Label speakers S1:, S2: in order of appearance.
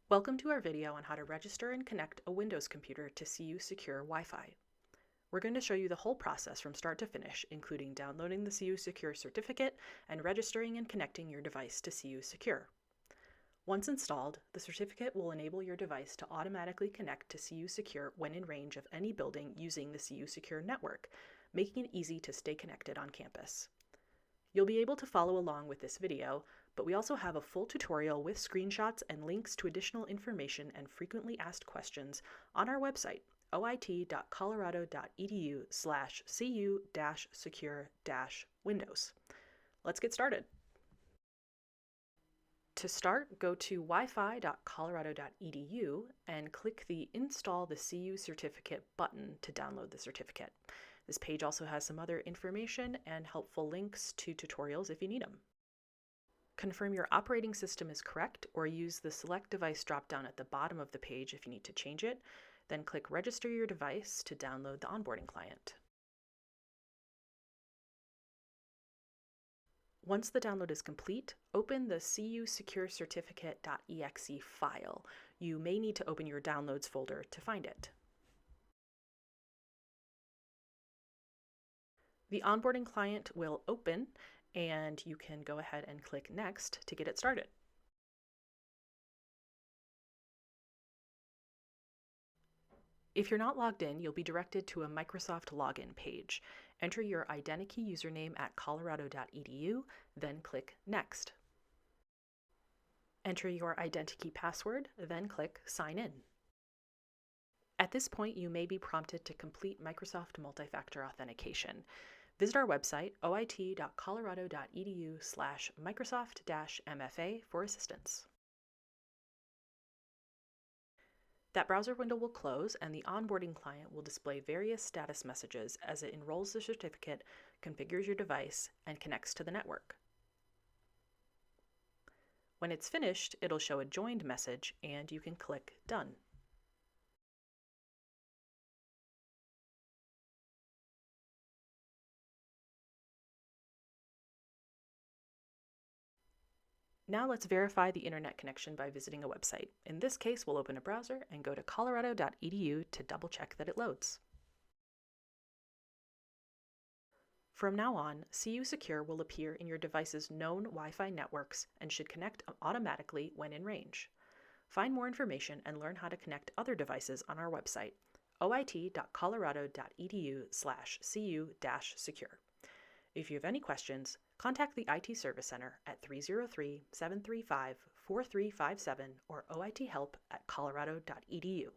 S1: Welcome to our video on how to register and connect a Windows computer to CU Secure Wi-Fi. We're going to show you the whole process from start to finish, including downloading the CU Secure certificate and registering and connecting your device to CU Secure. Once installed, the certificate will enable your device to automatically connect to CU Secure when in range of any building using the CU Secure network, making it easy to stay connected on campus. You'll be able to follow along with this video, but we also have a full tutorial with screenshots and links to additional information and frequently asked questions on our website, oit.colorado.edu/cu-secure-windows. Let's get started. To start, go to wifi.colorado.edu and click the Install the CU Certificate button to download the certificate. This page also has some other information and helpful links to tutorials if you need them. Confirm your operating system is correct or use the Select Device drop-down at the bottom of the page if you need to change it. Then click Register your device to download the onboarding client. Once the download is complete, open the CU Secure Certificate.exe file. You may need to open your Downloads folder to find it. The onboarding client will open, and you can go ahead and click Next to get it started. If you're not logged in, you'll be directed to a Microsoft login page. Enter your Identikey username at colorado.edu, then click Next. Enter your Identikey password, then click Sign In. At this point, you may be prompted to complete Microsoft Multi-Factor Authentication. Visit our website, oit.colorado.edu/Microsoft-MFA for assistance. That browser window will close and the onboarding client will display various status messages as it enrolls the certificate, configures your device, and connects to the network. When it's finished, it'll show a joined message and you can click Done. Now let's verify the internet connection by visiting a website. In this case, we'll open a browser and go to colorado.edu to double check that it loads. From now on, CU Secure will appear in your device's known Wi-Fi networks and should connect automatically when in range. Find more information and learn how to connect other devices on our website, oit.colorado.edu/cu-secure. If you have any questions, contact the IT Service Center at 303-735-4357 or oithelp@colorado.edu.